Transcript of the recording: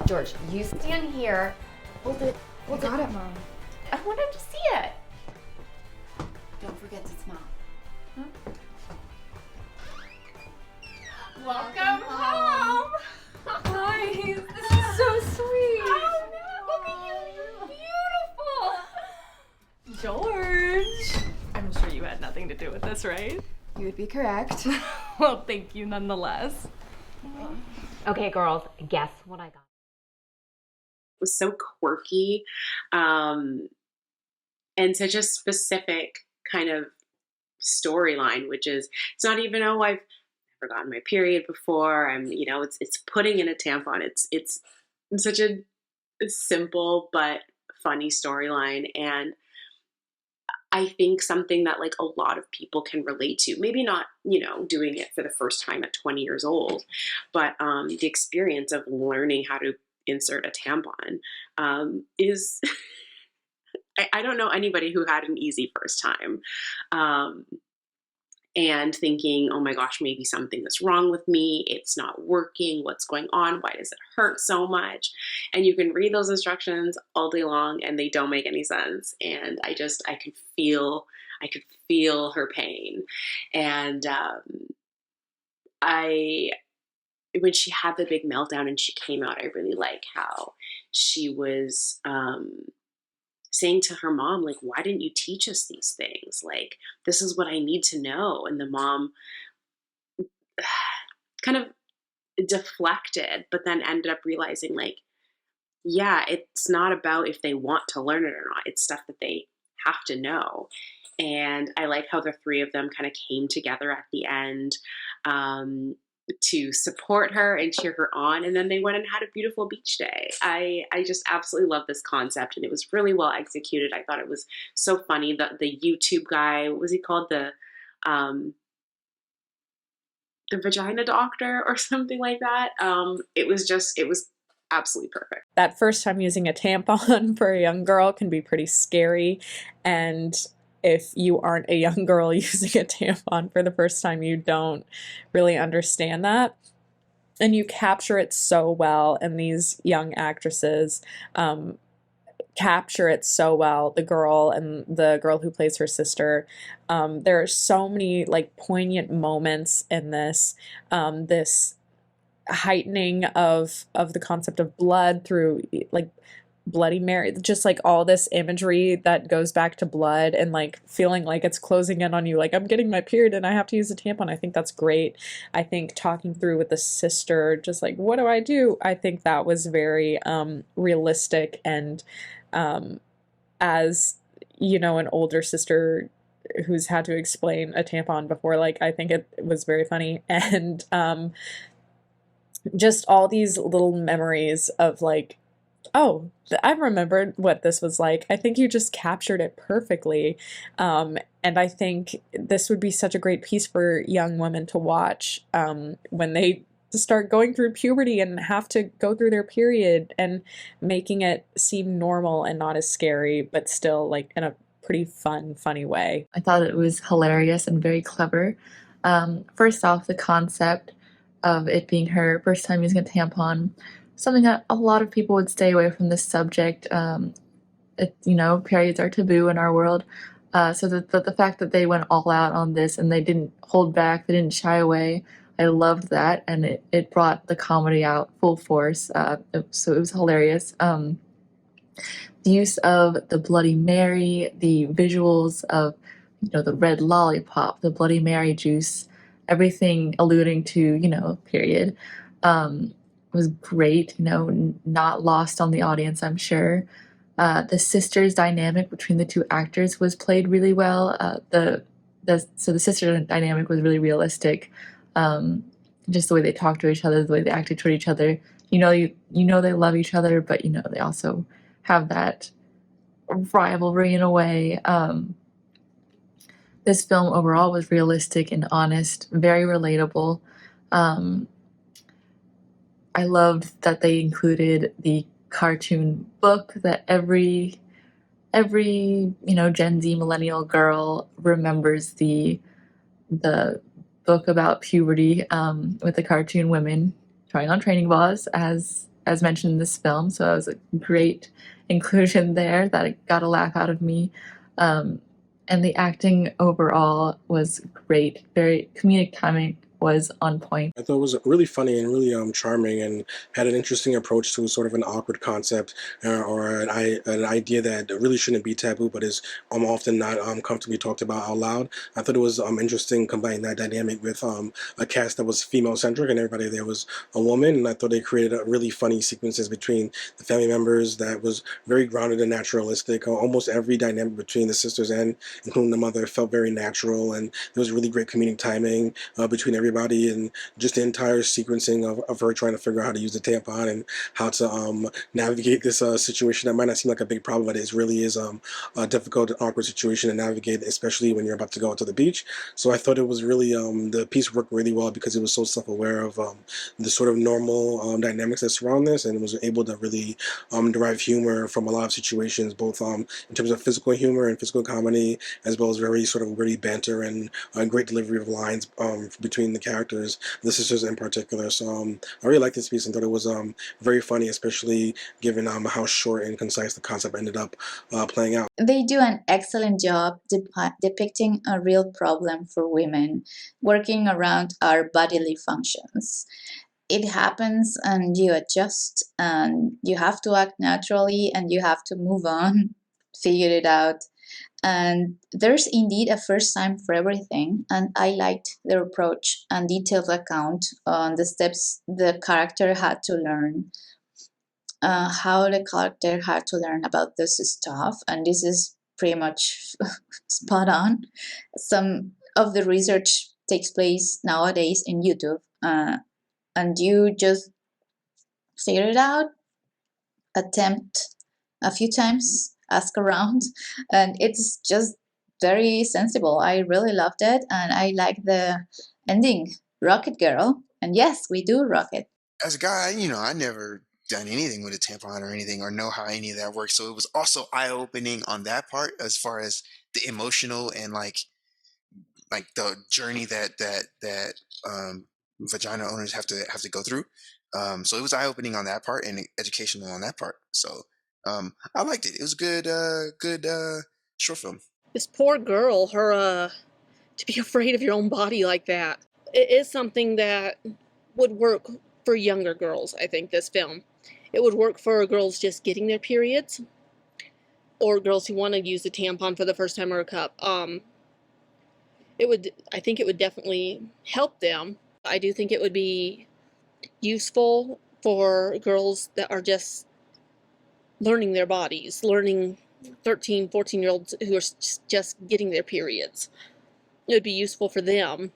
George, you stand here. Hold it. I got it, Mom. I want him to see it. Don't forget to smile. Huh? Welcome home. Hi, this is so sweet. Oh no, look at you. You're beautiful. George! I'm sure you had nothing to do with this, right? You would be correct. Well, thank you nonetheless. Okay, girls, guess what I got. It was so quirky, and such a specific kind of storyline, which is, it's not even, oh, I've never gotten my period before. It's putting in a tampon. It's such a simple but funny storyline, and I think something that like a lot of people can relate to. Maybe not, doing it for the first time at 20 years old, but the experience of learning how to insert a tampon is I don't know anybody who had an easy first time, and thinking, oh my gosh, maybe something is wrong with me, it's not working, what's going on, why does it hurt so much? And you can read those instructions all day long and they don't make any sense, and I could feel her pain. And when she had the big meltdown and she came out, I really like how she was saying to her mom, like, why didn't you teach us these things? Like, this is what I need to know. And the mom kind of deflected, but then ended up realizing, like, yeah, it's not about if they want to learn it or not. It's stuff that they have to know. And I like how the three of them kind of came together at the end to support her and cheer her on. And then they went and had a beautiful beach day. I just absolutely love this concept, and it was really well executed. I thought it was so funny. The YouTube guy, what was he called? The vagina doctor or something like that. It was absolutely perfect. That first time using a tampon for a young girl can be pretty scary, and if you aren't a young girl using a tampon for the first time, you don't really understand that. And you capture it so well, and these young actresses capture it so well. The girl who plays her sister. There are so many like poignant moments in this. This heightening of the concept of blood through like Bloody Mary, just like all this imagery that goes back to blood and like feeling like it's closing in on you, like I'm getting my period and I have to use a tampon. I think that's great. I think talking through with the sister, just like, what do I do? I think that was very realistic, and as an older sister who's had to explain a tampon before, like I think it was very funny. And just all these little memories of like, oh, I remembered what this was like. I think you just captured it perfectly. And I think this would be such a great piece for young women to watch when they start going through puberty and have to go through their period, and making it seem normal and not as scary, but still like in a pretty funny way. I thought it was hilarious and very clever. First off, the concept of it being her first time using a tampon, something that a lot of people would stay away from this subject. Periods are taboo in our world. So the fact that they went all out on this and they didn't hold back, they didn't shy away, I loved that, and it brought the comedy out full force. So it was hilarious. The use of the Bloody Mary, the visuals of the red lollipop, the Bloody Mary juice, everything alluding to period. Was great, not lost on the audience, I'm sure. The sisters' dynamic between the two actors was played really well. The sister dynamic was really realistic. Just the way they talked to each other, the way they acted toward each other. They love each other, but they also have that rivalry in a way. This film overall was realistic and honest, very relatable. I loved that they included the cartoon book that every Gen Z millennial girl remembers, the book about puberty, with the cartoon women trying on training bras as as mentioned in this film, so it was a great inclusion there that got a laugh out of me. And the acting overall was great. Very comedic timing was on point. I thought it was really funny and really charming, and had an interesting approach to sort of an awkward concept, or an idea that really shouldn't be taboo, but is often not comfortably talked about out loud. I thought it was interesting combining that dynamic with a cast that was female centric and everybody there was a woman, and I thought they created a really funny sequences between the family members that was very grounded and naturalistic. Almost every dynamic between the sisters and including the mother felt very natural, and there was really great comedic timing between everybody, and just the entire sequencing of her trying to figure out how to use the tampon and how to navigate this situation that might not seem like a big problem, but it really is a difficult and awkward situation to navigate, especially when you're about to go out to the beach. So I thought it was really, the piece worked really well because it was so self-aware of the sort of normal dynamics that surround this, and was able to really derive humor from a lot of situations, both in terms of physical humor and physical comedy, as well as very sort of witty banter and great delivery of lines between the characters, the sisters in particular. So I really liked this piece and thought it was very funny, especially given how short and concise the concept ended up playing out. They do an excellent job depicting a real problem for women working around our bodily functions. It happens and you adjust and you have to act naturally and you have to move on, figure it out. And there's indeed a first time for everything, and I liked their approach and detailed account on the steps the character had to learn, how the character had to learn about this stuff, and this is pretty much spot on. Some of the research takes place nowadays in YouTube, and you just figure it out, attempt a few times, ask around, and it's just very sensible. I really loved it, and I like the ending, Rocket Girl. And yes, we do rock it. As a guy, I never done anything with a tampon or anything or know how any of that works. So it was also eye-opening on that part as far as the emotional and like the journey that vagina owners have to go through. So it was eye-opening on that part and educational on that part. So I liked it. It was a good short film. This poor girl, her to be afraid of your own body like that. It is something that would work for younger girls, I think, this film. It would work for girls just getting their periods, or girls who want to use a tampon for the first time or a cup. I think it would definitely help them. I do think it would be useful for girls that are just learning their bodies, learning 13, 14-year-olds who are just getting their periods. It would be useful for them